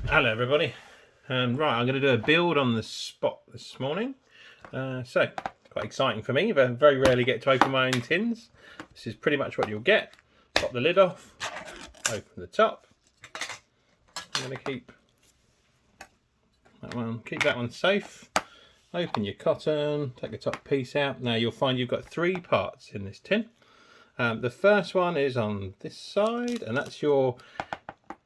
Hello everybody. Right, I'm going to do a build on the spot this morning. So, quite exciting for me. I very rarely get to open my own tins. This is pretty much what you'll get. Pop the lid off, open the top. I'm going to keep that one safe. Open your cotton, take the top piece out. Now you'll find you've got three parts in this tin. The first one is on this side, and that's your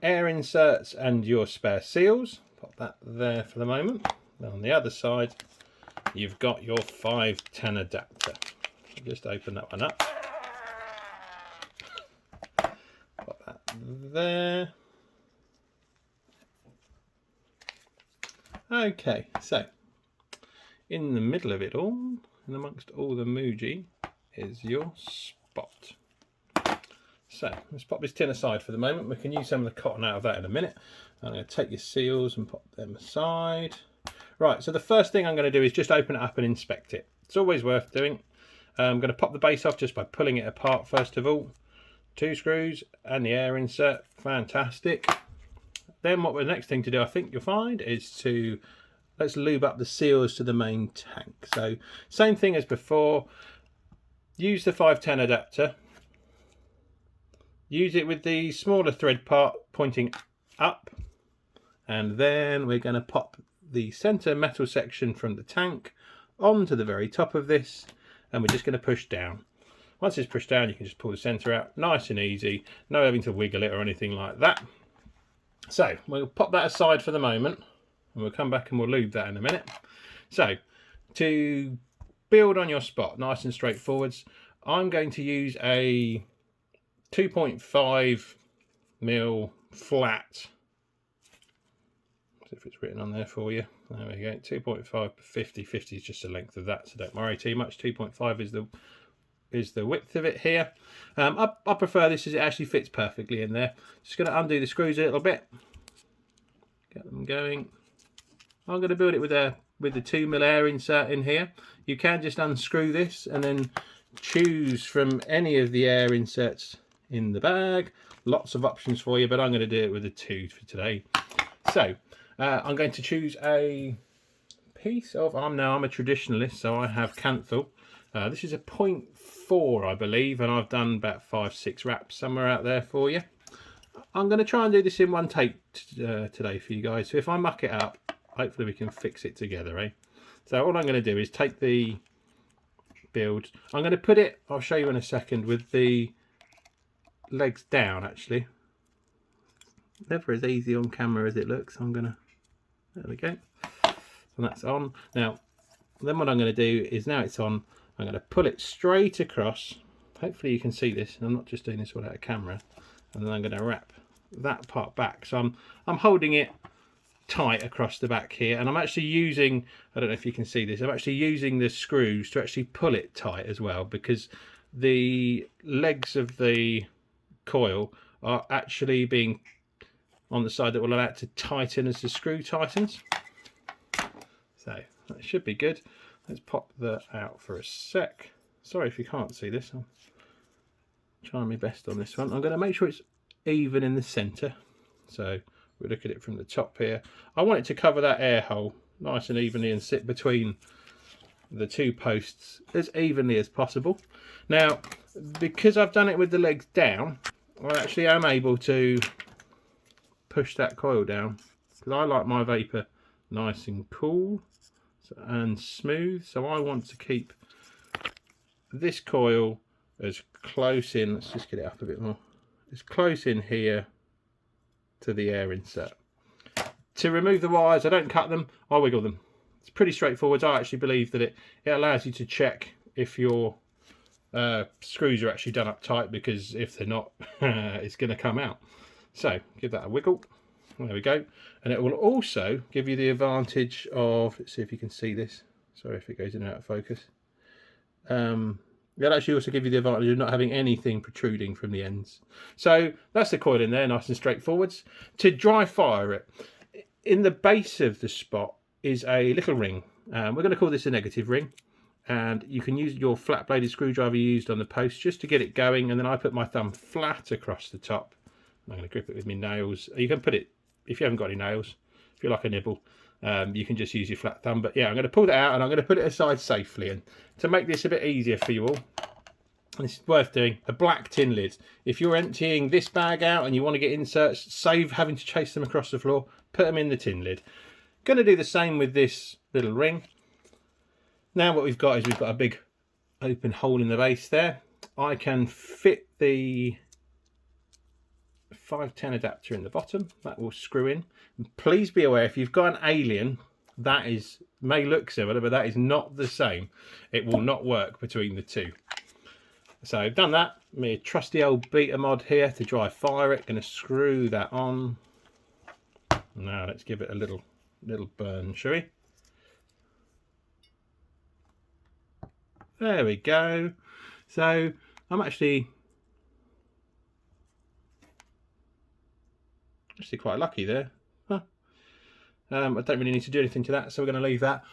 air inserts and your spare seals. Pop that there for the moment. Then on the other side, you've got your 510 adapter. Just open that one up. Pop that there. Okay, so in the middle of it all, and amongst all the Muji, is your spot. So let's pop this tin aside for the moment. We can use some of the cotton out of that in a minute. I'm going to take your seals and pop them aside. Right, so the first thing I'm going to do is just open it up and inspect it. It's always worth doing. I'm going to pop the base off just by pulling it apart first of all. 2 screws and the air insert, fantastic. Then what the next thing to do, I think you'll find, is let's lube up the seals to the main tank. So same thing as before, use the 510 adapter. Use it with the smaller thread part pointing up, and then we're going to pop the center metal section from the tank onto the very top of this, and we're just going to push down. Once it's pushed down, you can just pull the center out, nice and easy, no having to wiggle it or anything like that. So we'll pop that aside for the moment, and we'll come back and we'll lube that in a minute. So to build on your spot, nice and straightforwards, I'm going to use a 2.5 mil flat. See if it's written on there for you. There we go. 2.5 50. 50 is just the length of that, so don't worry too much. 2.5 is the width of it here. I prefer this as it actually fits perfectly in there. Just going to undo the screws a little bit, get them going. I'm going to build it with the 2 mil air insert in here. You can just unscrew this and then choose from any of the air inserts in the bag. Lots of options for you, but I'm going to do it with the 2 for today. So I'm going to choose a piece of, I'm a traditionalist, so I have Canthal. This is a 0.4 I believe, and I've done about 5-6 wraps somewhere out there for you. I'm going to try and do this in one take today for you guys, so if I muck it up, hopefully we can fix it together, eh? So all I'm going to do is take the build, I'm going to put it, I'll show you in a second, with the legs down actually. Never as easy on camera as it looks. There we go. And that's on. Now, then what I'm going to do is, now it's on, I'm going to pull it straight across. Hopefully you can see this, and I'm not just doing this without a camera. And then I'm going to wrap that part back. So I'm holding it tight across the back here, and I'm actually using, I don't know if you can see this, I'm actually using the screws to actually pull it tight as well, because the legs of the coil are actually being on the side that will allow it to tighten as the screw tightens. So that should be good. Let's pop that out for a sec. Sorry if you can't see this, I'm trying my best on this one. I'm going to make sure it's even in the center. So we look at it from the top here. I want it to cover that air hole nice and evenly and sit between the 2 posts as evenly as possible. Now, because I've done it with the legs down, I actually am able to push that coil down, because I like my vapor nice and cool and smooth, so I want to keep this coil as close in, let's just get it up a bit more, as close in here to the air insert. To remove the wires, I don't cut them, I wiggle them. It's pretty straightforward. I actually believe that it allows you to check if your screws are actually done up tight, because if they're not, it's going to come out. So give that a wiggle. There we go. And it will also give you the advantage of, let's see if you can see this. Sorry if it goes in and out of focus. It'll actually also give you the advantage of not having anything protruding from the ends. So that's the coil in there, nice and straightforwards. To dry fire it, in the base of the spot is a little ring. We're going to call this a negative ring. And you can use your flat bladed screwdriver you used on the post just to get it going. And then I put my thumb flat across the top. I'm going to grip it with my nails. You can put it if you haven't got any nails, if you like a nibble, you can just use your flat thumb. But yeah, I'm going to pull that out and I'm going to put it aside safely. And to make this a bit easier for you all, it's worth doing a black tin lid. If you're emptying this bag out and you want to get inserts, save having to chase them across the floor, put them in the tin lid. Going to do the same with this little ring. Now what we've got is we've got a big open hole in the base there. I can fit the 510 adapter in the bottom. That will screw in. And please be aware, if you've got an alien, that may look similar, but that is not the same. It will not work between the two. So I've done that. My trusty old beta mod here to dry fire it. Going to screw that on. Now let's give it a little burn, shall we? There we go. So I'm actually quite lucky there. Huh. I don't really need to do anything to that, so we're going to leave that.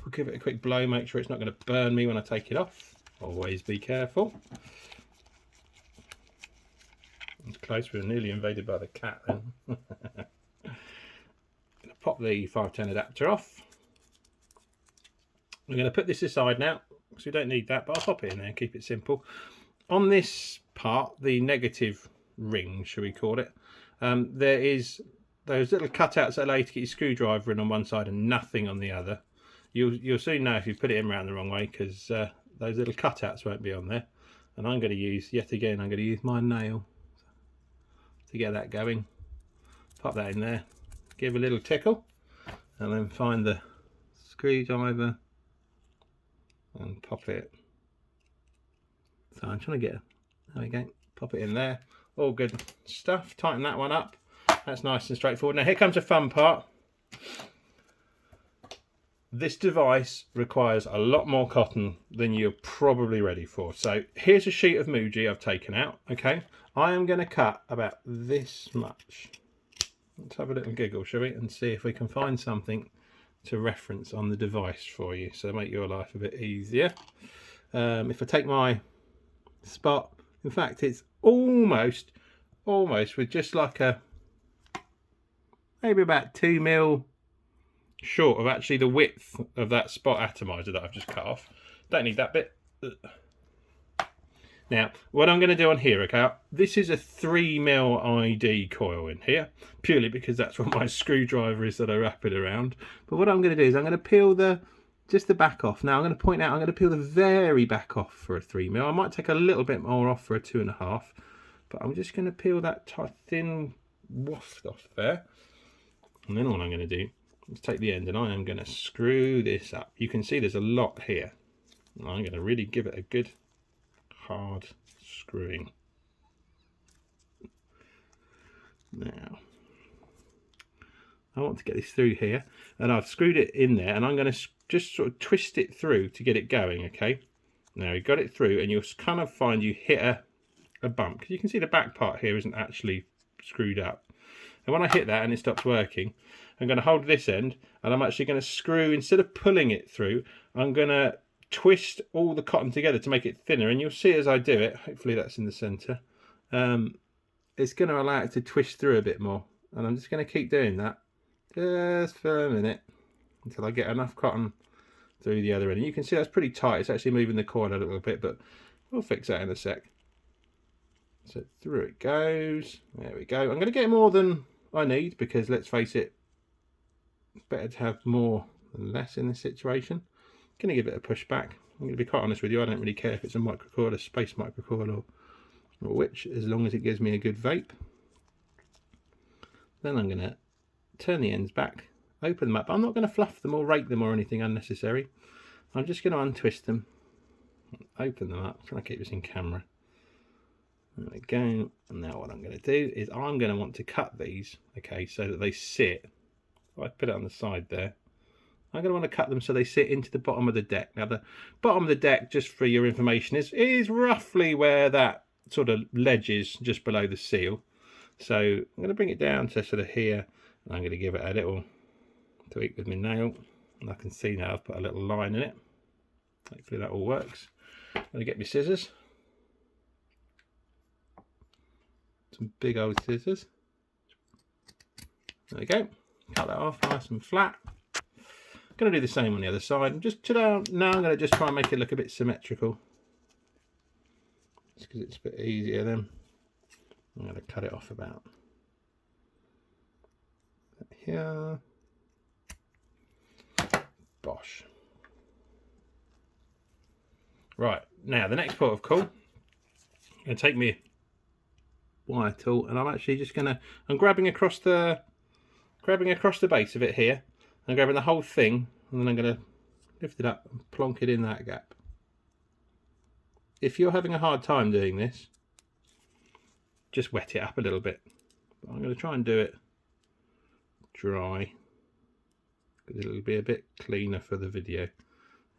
We'll give it a quick blow, make sure it's not going to burn me when I take it off. Always be careful. It's close, we were nearly invaded by the cat then. Gonna pop the 510 adapter off. We're going to put this aside now, because we don't need that, but I'll pop it in there and keep it simple. On this part, the negative ring, shall we call it, there is those little cutouts that allow you to get your screwdriver in on one side and nothing on the other. You'll soon know if you put it in around the wrong way, because those little cutouts won't be on there. And I'm going to use, yet again, I'm going to use my nail to get that going. Pop that in there, give a little tickle, and then find the screwdriver and pop it. So I'm trying to get, there we go, pop it in there. All good stuff. Tighten that one up. That's nice and straightforward. Now here comes the fun part. This device requires a lot more cotton than you're probably ready for. So here's a sheet of Muji I've taken out. Okay, I am going to cut about this much. Let's have a little giggle, shall we, and see if we can find something to reference on the device for you, so make your life a bit easier. If I take my spot, in fact it's almost with just like a maybe about 2 mil short of actually the width of that spot atomizer that I've just cut off. Don't need that bit. Now what I'm going to do on here, okay, this is a 3 mil ID coil in here, purely because that's what my screwdriver is that I wrap it around. But what I'm going to do is I'm going to peel just the back off. Now I'm going to point out I'm going to peel the very back off for a 3 mil. I might take a little bit more off for a 2.5, but I'm just going to peel that thin waft off there. And then all I'm going to do is take the end and I am going to screw this up. You can see there's a lot here. And I'm going to really give it a good hard screwing. Now I want to get this through here, and I've screwed it in there, and I'm going to just sort of twist it through to get it going. Okay, now you got it through, and you'll kind of find you hit a bump, because you can see the back part here isn't actually screwed up. And when I hit that and it stops working, I'm going to hold this end, and I'm actually going to screw, instead of pulling it through, I'm going to twist all the cotton together to make it thinner. And you'll see as I do it, hopefully that's in the center, it's going to allow it to twist through a bit more. And I'm just going to keep doing that just for a minute until I get enough cotton through the other end. And you can see that's pretty tight. It's actually moving the coil a little bit, but we'll fix that in a sec. So through it goes. There we go. I'm going to get more than I need, because let's face it, it's better to have more than less in this situation. Going to give it a push back. I'm going to be quite honest with you, I don't really care if it's a microcoil, a space microcoil, or which, as long as it gives me a good vape. Then I'm going to turn the ends back, open them up. I'm not going to fluff them or rake them or anything unnecessary. I'm just going to untwist them, open them up. I'm trying to keep this in camera. There we go. And now what I'm going to do is I'm going to want to cut these, okay, so that they sit. If I put it on the side there, I'm going to want to cut them so they sit into the bottom of the deck. Now the bottom of the deck, just for your information, is roughly where that sort of ledge is, just below the seal. So I'm going to bring it down to sort of here, and I'm going to give it a little tweak with my nail. And I can see now I've put a little line in it. Hopefully that all works. I'm going to get my scissors. Some big old scissors. we go. Cut that off nice and flat. Going to do the same on the other side. Just now I'm going to just try and make it look a bit symmetrical. Just because it's a bit easier then. I'm going to cut it off about here. Bosh. Right, now the next port of call. I'm going to take my wire tool and I'm actually just going to, I'm grabbing across the base of it here. I'm grabbing the whole thing and then I'm going to lift it up and plonk it in that gap. If you're having a hard time doing this, just wet it up a little bit. But I'm going to try and do it dry because it'll be a bit cleaner for the video.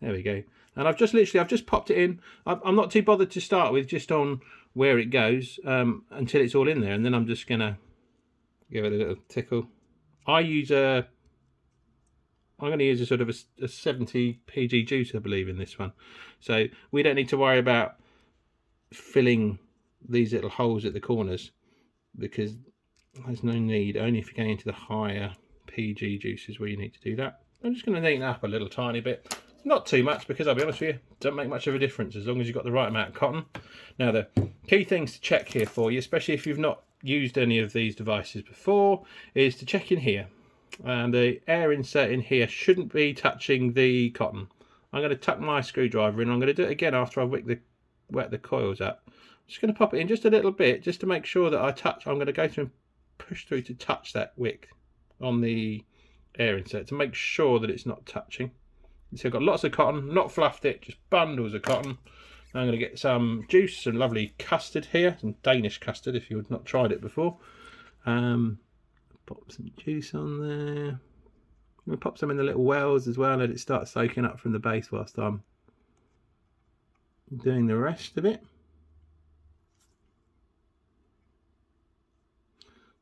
There we go. And I've just popped it in. I'm not too bothered to start with, just on where it goes until it's all in there, and then I'm just going to give it a little tickle. I'm going to use a sort of a 70 PG juice, I believe, in this one. So we don't need to worry about filling these little holes at the corners because there's no need. Only if you're going into the higher PG juices where you need to do that. I'm just going to neaten it up a little tiny bit. Not too much because I'll be honest with you, it doesn't make much of a difference as long as you've got the right amount of cotton. Now the key things to check here for you, especially if you've not used any of these devices before, is to check in here. And the air insert in here shouldn't be touching the cotton. I'm going to tuck my screwdriver in. I'm going to do it again after I've wet the coils up. I'm just going to pop it in just a little bit just to make sure that I'm going to go through and push through to touch that wick on the air insert to make sure that it's not touching. So I've got lots of cotton, not fluffed it, just bundles of cotton. Now I'm going to get some juice, some lovely custard here, some Danish custard if you've not tried it before. Pop some juice on there. I'm going to pop some in the little wells as well, let it start soaking up from the base whilst I'm doing the rest of it.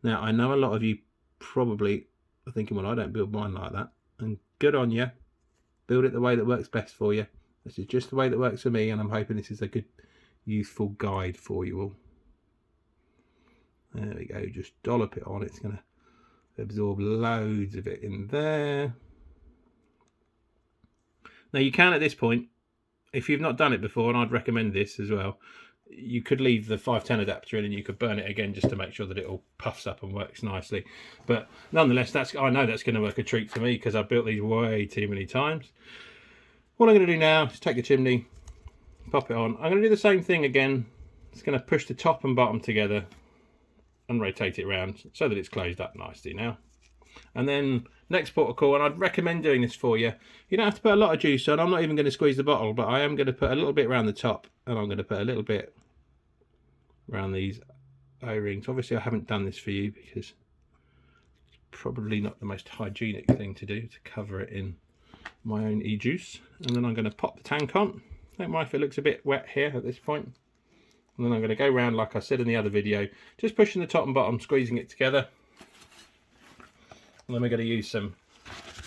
Now I know a lot of you probably are thinking, well, I don't build mine like that, and good on you. Build it the way that works best for you. This is just the way that works for me, and I'm hoping this is a good, useful guide for you all. There we go, just dollop it on. It's going to absorb loads of it in there. Now you can at this point, if you've not done it before, and I'd recommend this as well, you could leave the 510 adapter in and you could burn it again just to make sure that it all puffs up and works nicely. But nonetheless, I know that's going to work a treat for me because I've built these way too many times. What I'm going to do now is take the chimney, pop it on. I'm going to do the same thing again. It's going to push the top and bottom together and rotate it around so that it's closed up nicely now. And then next port of call, and I'd recommend doing this for you. You don't have to put a lot of juice on. I'm not even going to squeeze the bottle, but I am going to put a little bit around the top, and I'm going to put a little bit around these O-rings. Obviously I haven't done this for you because it's probably not the most hygienic thing to do, to cover it in my own e-juice. And then I'm going to pop the tank on. Don't mind if it looks a bit wet here at this point. And then I'm going to go round like I said in the other video, just pushing the top and bottom, squeezing it together. And then we're going to use some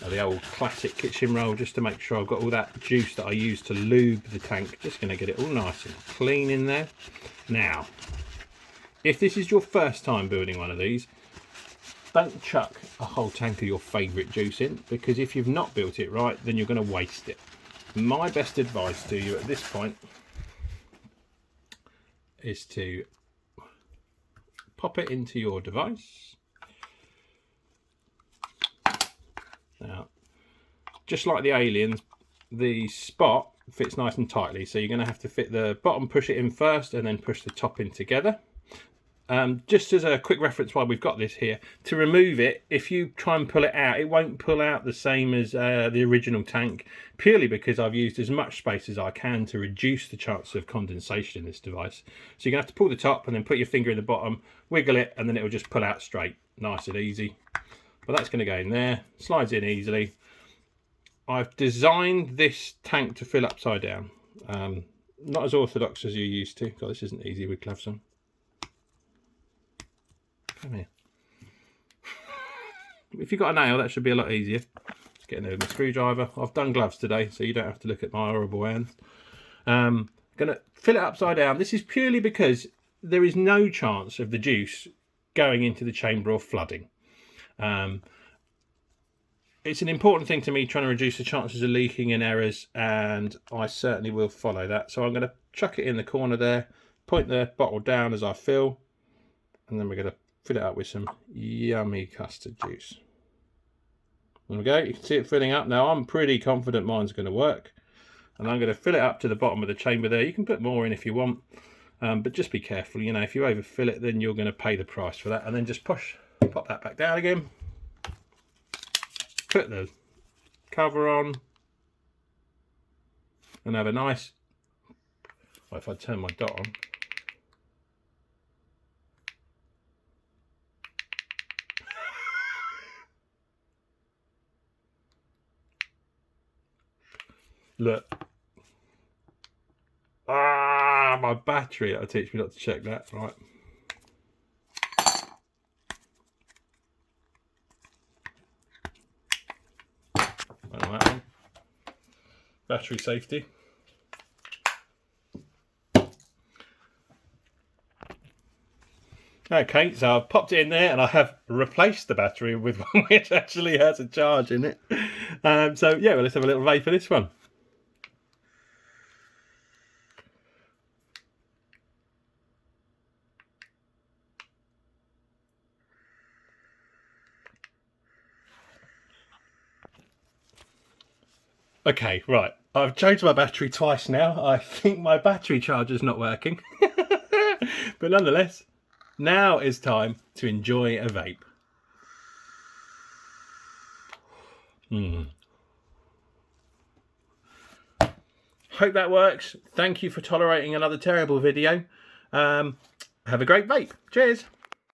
of the old classic kitchen roll just to make sure I've got all that juice that I use to lube the tank. Just going to get it all nice and clean in there. Now, if this is your first time building one of these, don't chuck a whole tank of your favourite juice in, because if you've not built it right, then you're going to waste it. My best advice to you at this point is to pop it into your device. Now, just like the aliens, the spot fits nice and tightly, so you're going to have to fit the bottom, push it in first, and then push the top in together. Just as a quick reference while we've got this here, to remove it, if you try and pull it out, it won't pull out the same as the original tank, purely because I've used as much space as I can to reduce the chance of condensation in this device. So you're going to have to pull the top and then put your finger in the bottom, wiggle it, and then it will just pull out straight, nice and easy. But that's going to go in there, slides in easily. I've designed this tank to fill upside down. Not as orthodox as you're used to. God, this isn't easy with gloves on. Come here. If you've got a nail, that should be a lot easier. Just getting there with my screwdriver. I've done gloves today, so you don't have to look at my horrible hands. Going to fill it upside down. This is purely because there is no chance of the juice going into the chamber or flooding. It's an important thing to me, trying to reduce the chances of leaking and errors, and I certainly will follow that. So I'm going to chuck it in the corner there, point the bottle down as I fill, and then we're going to fill it up with some yummy custard juice. There we go, you can see it filling up. Now I'm pretty confident mine's going to work, and I'm going to fill it up to the bottom of the chamber there. You can put more in if you want, but just be careful, you know, if you overfill it, then you're going to pay the price for that. And then just pop that back down again. Put the cover on and have a nice, well, if I turn my dot on, look, my battery, that'll teach me not to check that, right. That one. Battery safety. Okay, so I've popped it in there and I have replaced the battery with one which actually has a charge in it. So yeah, well, let's have a little vape for this one. Okay, right. I've changed my battery twice now. I think my battery charger's not working. But nonetheless, now is time to enjoy a vape. Hope that works. Thank you for tolerating another terrible video. Have a great vape. Cheers.